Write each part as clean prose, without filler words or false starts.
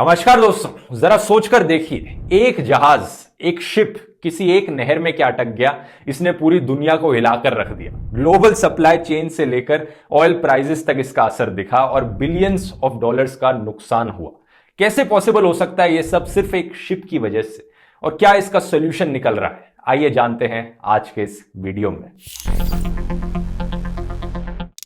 नमस्कार दोस्तों, जरा सोचकर देखिए, एक जहाज, एक शिप किसी एक नहर में क्या अटक गया, इसने पूरी दुनिया को हिलाकर रख दिया। ग्लोबल सप्लाई चेन से लेकर ऑयल प्राइसेस तक इसका असर दिखा और बिलियंस ऑफ डॉलर्स का नुकसान हुआ। कैसे पॉसिबल हो सकता है ये सब सिर्फ एक शिप की वजह से, और क्या इसका सोल्यूशन निकल रहा है? आइए जानते हैं आज के इस वीडियो में।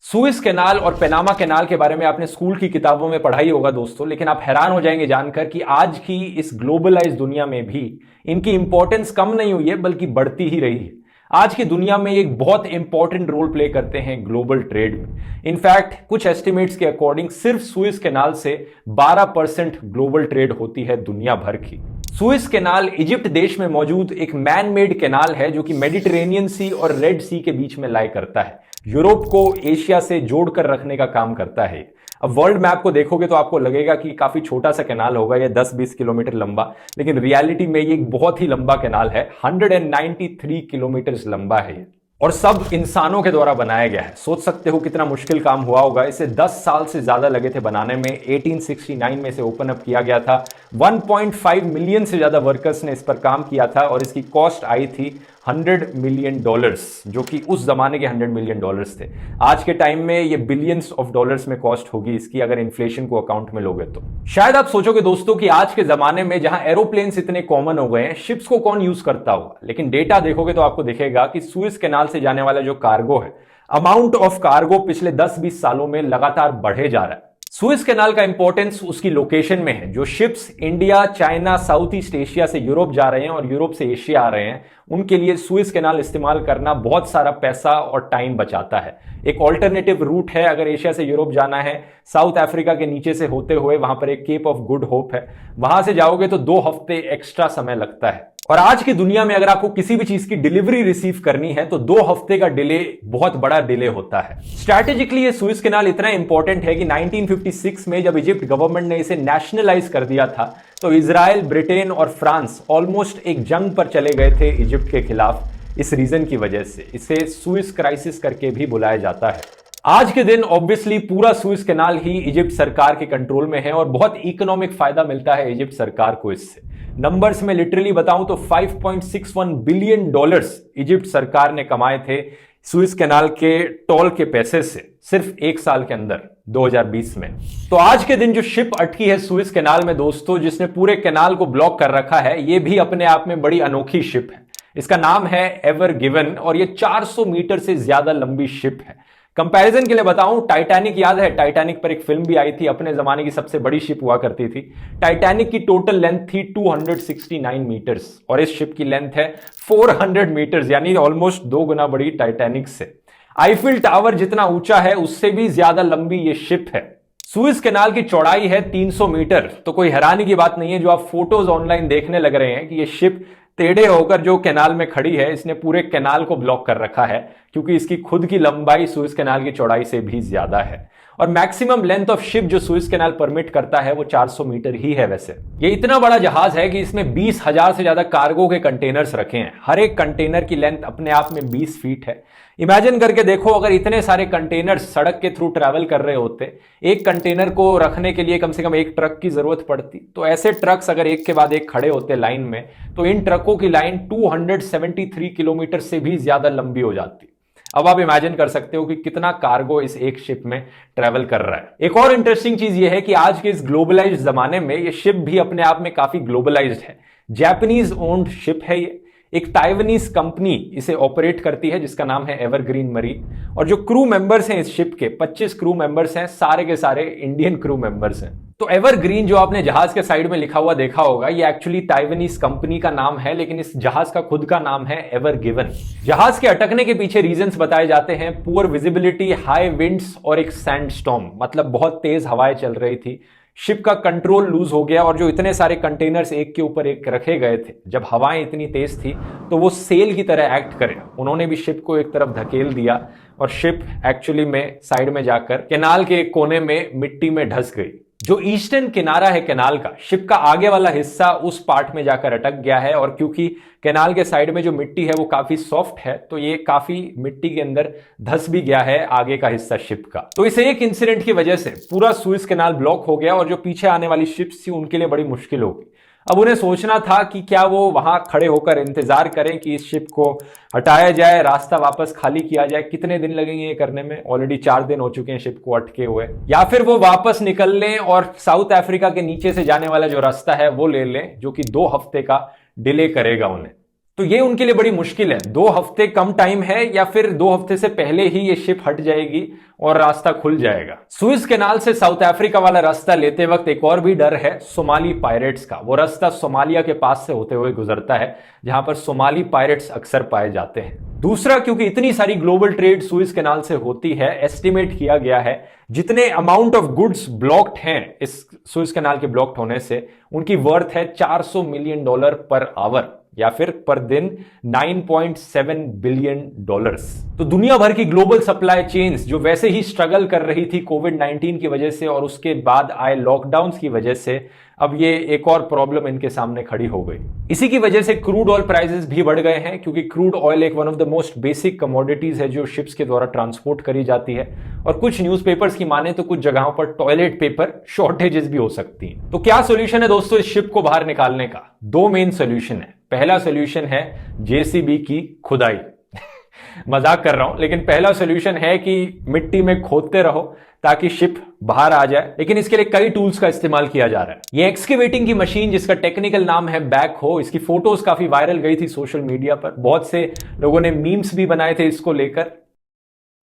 सुएज कैनाल और पनामा कैनाल के बारे में आपने स्कूल की किताबों में पढ़ा ही होगा दोस्तों, लेकिन आप हैरान हो जाएंगे जानकर कि आज की इस ग्लोबलाइज दुनिया में भी इनकी इंपॉर्टेंस कम नहीं हुई है बल्कि बढ़ती ही रही है। आज की दुनिया में एक बहुत इंपॉर्टेंट रोल प्ले करते हैं ग्लोबल ट्रेड में। इनफैक्ट कुछ एस्टिमेट्स के अकॉर्डिंग सिर्फ सुएज कैनाल से 12% ग्लोबल ट्रेड होती है दुनिया भर की। सुएज कैनाल इजिप्ट देश में मौजूद एक मैन मेड कैनाल है जो कि मेडिटेरेनियन सी और रेड सी के बीच में लाई करता है। यूरोप को एशिया से जोड़कर रखने का काम करता है। अब वर्ल्ड मैप को देखोगे तो आपको लगेगा कि काफी छोटा सा कैनाल होगा, ये 10-20 किलोमीटर लंबा, लेकिन रियलिटी में ये एक बहुत ही लंबा कैनाल है। 193 किलोमीटर लंबा है और सब इंसानों के द्वारा बनाया गया है। सोच सकते हो कितना मुश्किल काम हुआ होगा। इसे 10 साल से ज्यादा लगे थे बनाने में। 1869 में इसे ओपन अप किया गया था। 1.5 मिलियन से ज्यादा वर्कर्स ने इस पर काम किया था और इसकी कॉस्ट आई थी $100 मिलियन, जो कि उस जमाने के $100 मिलियन थे। आज के टाइम में ये बिलियंस ऑफ डॉलर्स में कॉस्ट होगी इसकी, अगर इन्फ्लेशन को अकाउंट में लोगे तो। शायद आप सोचोगे दोस्तों कि आज के जमाने में जहां एरोप्लेन्स इतने कॉमन हो गए हैं, शिप्स को कौन यूज करता होगा, लेकिन डेटा देखोगे तो आपको दिखेगा कि सुएज कैनाल से जाने वाला जो कार्गो है, अमाउंट ऑफ कार्गो पिछले 10-20 सालों में लगातार बढ़े जा रहा है। सुएज कैनाल का इंपॉर्टेंस उसकी लोकेशन में है। जो ships India, China, south east Asia से यूरोप जा रहे हैं और यूरोप से एशिया आ रहे हैं, उनके लिए सुएज कैनाल इस्तेमाल करना बहुत सारा पैसा और टाइम बचाता है। एक ऑल्टरनेटिव रूट है अगर एशिया से यूरोप जाना है। साउथ अफ्रीका के नीचे से होते हुए वहां पर एक केप ऑफ गुड होप है, वहां से जाओगे तो 2 हफ्ते एक्स्ट्रा समय लगता है। और आज की दुनिया में अगर आपको किसी भी चीज की डिलीवरी रिसीव करनी है तो 2 हफ्ते का डिले बहुत बड़ा डिले होता है। स्ट्रैटेजिकली ये सुएज कैनाल इतना इंपॉर्टेंट है कि 1956 में जब इजिप्ट गवर्नमेंट ने इसे नेशनलाइज कर दिया था तो इजराइल, ब्रिटेन और फ्रांस ऑलमोस्ट एक जंग पर चले गए थे इजिप्ट के खिलाफ। इस रीजन की वजह से इसे सुएज क्राइसिस करके भी बुलाया जाता है। आज के दिन ऑब्वियसली पूरा सुएज कैनाल ही इजिप्ट सरकार के कंट्रोल में है और बहुत इकोनॉमिक फायदा मिलता है इजिप्ट सरकार को इससे। नंबर्स में लिटरली बताऊं तो $5.61 बिलियन इजिप्ट सरकार ने कमाए थे सुएज कैनाल के टोल के पैसे से, सिर्फ 1 साल के अंदर 2020 में। तो आज के दिन जो शिप अटकी है सुएज कैनाल में दोस्तों, जिसने पूरे कैनाल को ब्लॉक कर रखा है, ये भी अपने आप में बड़ी अनोखी शिप है। इसका नाम है एवर गिवन और ये 400 मीटर से ज्यादा लंबी शिप है। कंपैरिजन के लिए बताऊं, टाइटैनिक याद है? टाइटैनिक पर एक फिल्म भी आई थी, अपने जमाने की सबसे बड़ी शिप हुआ करती थी। टाइटैनिक की टोटल लेंथ थी 269 मीटर्स और इस शिप की लेंथ है 400 मीटर्स, यानी ऑलमोस्ट 2 गुना बड़ी टाइटैनिक से। आईफिल टावर जितना ऊंचा है उससे भी ज्यादा लंबी ये शिप है। सुएज कैनाल की चौड़ाई है 300 मीटर, तो कोई हैरानी की बात नहीं है जो आप फोटोज ऑनलाइन देखने लग रहे हैं कि ये शिप टेढ़े होकर जो कैनाल में खड़ी है, इसने पूरे कैनाल को ब्लॉक कर रखा है क्योंकि इसकी खुद की लंबाई सुएज कैनाल की चौड़ाई से भी ज्यादा है। और मैक्सिमम लेंथ ऑफ शिप जो सुएज कैनाल परमिट करता है वो 400 मीटर ही है। वैसे ये इतना बड़ा जहाज है कि इसमें 20,000 से ज्यादा कार्गो के कंटेनर्स रखे हैं। हर एक कंटेनर की लेंथ अपने आप में 20 फीट है। इमेजिन करके देखो, अगर इतने सारे कंटेनर सड़क के थ्रू ट्रैवल कर रहे होते, एक कंटेनर को रखने के लिए कम से कम 1 ट्रक की जरूरत पड़ती। तो ऐसे ट्रक्स अगर एक के बाद एक खड़े होते लाइन में, तो इन ट्रकों की लाइन 273 किलोमीटर से भी ज्यादा लंबी हो जाती। अब आप इमेजिन कर सकते हो कि कितना कार्गो इस एक शिप में ट्रैवल कर रहा है। एक और इंटरेस्टिंग चीज यह है कि आज के इस ग्लोबलाइज्ड जमाने में ये शिप भी अपने आप में काफी ग्लोबलाइज्ड है। जापानीज ओन्ड शिप है ये। एक ताइवानीज कंपनी इसे ऑपरेट करती है जिसका नाम है एवरग्रीन मरीन। और जो क्रू मेंबर्स हैं इस शिप के, 25 क्रू मेंबर्स हैं, सारे के सारे इंडियन क्रू मेंबर्स हैं। तो एवरग्रीन जो आपने जहाज के साइड में लिखा हुआ देखा होगा, ये एक्चुअली ताइवानीज कंपनी का नाम है, लेकिन इस जहाज का खुद का नाम है एवर गिवन। जहाज के अटकने के पीछे रीजंस बताए जाते हैं, पुअर विजिबिलिटी, हाई विंड्स और एक सैंडस्टॉर्म, मतलब बहुत तेज हवाएं चल रही थी। शिप का कंट्रोल लूज हो गया और जो इतने सारे कंटेनर्स एक के ऊपर एक रखे गए थे, जब हवाएं इतनी तेज थी तो वो सेल की तरह एक्ट करे। उन्होंने भी शिप को एक तरफ धकेल दिया और शिप एक्चुअली में साइड में जाकर कैनाल के एक कोने में मिट्टी में धंस गई। जो ईस्टर्न किनारा है कैनाल का, शिप का आगे वाला हिस्सा उस पार्ट में जाकर अटक गया है और क्योंकि कैनाल के साइड में जो मिट्टी है वो काफी सॉफ्ट है तो ये काफी मिट्टी के अंदर धंस भी गया है आगे का हिस्सा शिप का। तो इस एक इंसिडेंट की वजह से पूरा सुएज कैनाल ब्लॉक हो गया और जो पीछे आने वाली शिप्स थी उनके लिए बड़ी मुश्किल हो गई। अब उन्हें सोचना था कि क्या वो वहां खड़े होकर इंतजार करें कि इस शिप को हटाया जाए, रास्ता वापस खाली किया जाए। कितने दिन लगेंगे ये करने में? ऑलरेडी 4 दिन हो चुके हैं शिप को अटके हुए। या फिर वो वापस निकल लें और साउथ अफ्रीका के नीचे से जाने वाला जो रास्ता है वो ले लें, जो कि 2 हफ्ते का डिले करेगा उन्हें। तो ये उनके लिए बड़ी मुश्किल है। 2 हफ्ते कम टाइम है या फिर 2 हफ्ते से पहले ही ये शिप हट जाएगी और रास्ता खुल जाएगा। सुएज कैनाल से साउथ अफ्रीका वाला रास्ता लेते वक्त एक और भी डर है सोमाली पायरेट्स का। वो रास्ता सोमालिया के पास से होते हुए गुजरता है जहां पर सोमाली पायरेट्स अक्सर पाए जाते हैं। दूसरा, क्योंकि इतनी सारी ग्लोबल ट्रेड सुएज कैनाल से होती है, एस्टिमेट किया गया है जितने अमाउंट ऑफ गुड्स ब्लॉक्ड हैं इस सुएज कैनाल के ब्लॉक्ड होने से, उनकी वर्थ है $400 मिलियन पर आवर या फिर पर दिन $9.7 बिलियन। तो दुनिया भर की ग्लोबल सप्लाई चेन्स जो वैसे ही स्ट्रगल कर रही थी कोविड-19 की वजह से और उसके बाद आए लॉकडाउन्स की वजह से, अब ये एक और प्रॉब्लम इनके सामने खड़ी हो गई। इसी की वजह से क्रूड ऑयल प्राइसेस भी बढ़ गए हैं क्योंकि क्रूड ऑयल एक one of the most basic commodities है जो शिप्स के द्वारा ट्रांसपोर्ट करी जाती है और कुछ न्यूज़पेपर्स की माने तो कुछ जगहों पर टॉयलेट पेपर शॉर्टेजेस भी हो सकती हैं। तो क्या सोल्यूशन है दोस्तों इस शिप को बाहर निकालने का? 2 मेन सोल्यूशन है। पहला सोल्यूशन है जेसीबी की खुदाई। मजाक कर रहा हूं, लेकिन पहला सोल्यूशन है कि मिट्टी में खोदते रहो ताकि शिप बाहर आ जाए। लेकिन इसके लिए कई टूल्स का इस्तेमाल किया जा रहा है। ये एक्सकेवेटिंग की मशीन जिसका टेक्निकल नाम है बैकहो, इसकी फोटोज काफी वायरल गई थी सोशल मीडिया पर। बहुत से लोगों ने मीम्स भी बनाए थे इसको लेकर।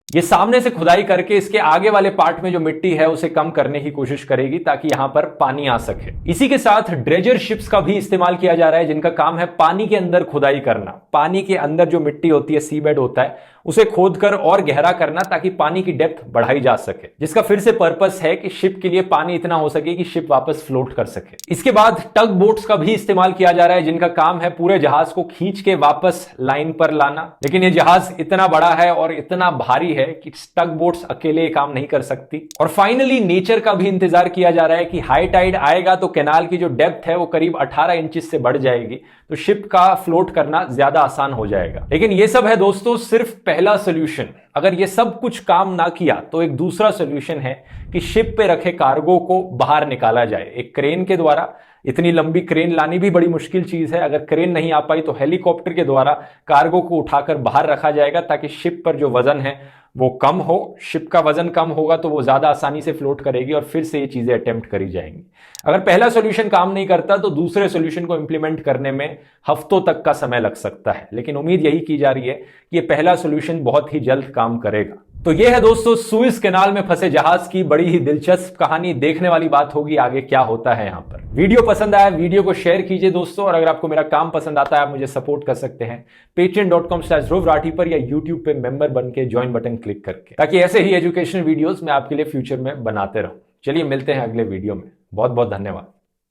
ये सामने से खुदाई करके इसके आगे वाले पार्ट में जो मिट्टी है उसे कम करने की कोशिश करेगी ताकि यहां पर पानी आ सके। इसी के साथ ड्रेजर शिप्स का भी इस्तेमाल किया जा रहा है जिनका काम है पानी के अंदर खुदाई करना। पानी के अंदर जो मिट्टी होती है, सीबेड होता है, उसे खोदकर और गहरा करना ताकि पानी की डेप्थ बढ़ाई जा सके, जिसका फिर से पर्पस है कि शिप के लिए पानी इतना हो सके कि शिप वापस फ्लोट कर सके। इसके बाद टग बोट्स का भी इस्तेमाल किया जा रहा है जिनका काम है पूरे जहाज को खींच के वापस लाइन पर लाना। लेकिन ये जहाज इतना बड़ा है और इतना भारी है कि टग बोट्स अकेले काम नहीं कर सकती। और फाइनली नेचर का भी इंतजार किया जा रहा है कि हाई टाइड आएगा तो कैनाल की जो डेप्थ है वो करीब 18 इंचेस से बढ़ जाएगी, तो शिप का फ्लोट करना ज्यादा आसान हो जाएगा। लेकिन ये सब है दोस्तों सिर्फ पहला सोल्यूशन। अगर ये सब कुछ काम ना किया तो एक दूसरा सोल्यूशन है कि शिप पे रखे कार्गो को बाहर निकाला जाए एक क्रेन के द्वारा। इतनी लंबी क्रेन लानी भी बड़ी मुश्किल चीज है। अगर क्रेन नहीं आ पाई तो हेलीकॉप्टर के द्वारा कार्गो को उठाकर बाहर रखा जाएगा ताकि शिप पर जो वजन है वो कम हो। शिप का वजन कम होगा तो वो ज्यादा आसानी से फ्लोट करेगी और फिर से ये चीजें अटेम्प्ट करी जाएंगी। अगर पहला सॉल्यूशन काम नहीं करता तो दूसरे सॉल्यूशन को इंप्लीमेंट करने में हफ्तों तक का समय लग सकता है, लेकिन उम्मीद यही की जा रही है कि ये पहला सॉल्यूशन बहुत ही जल्द काम करेगा। तो ये है दोस्तों सुएज कैनाल में फंसे जहाज की बड़ी ही दिलचस्प कहानी। देखने वाली बात होगी आगे क्या होता है यहां पर। वीडियो पसंद आया वीडियो को शेयर कीजिए दोस्तों, और अगर आपको मेरा काम पसंद आता है आप मुझे सपोर्ट कर सकते हैं patreon.com/ध्रुव राठी पर या यूट्यूब पे मेंबर बन के ज्वाइन बटन क्लिक करके, ताकि ऐसे ही एजुकेशनल वीडियोस मैं आपके लिए फ्यूचर में बनाते रहूं। चलिए मिलते हैं अगले वीडियो में। बहुत बहुत धन्यवाद।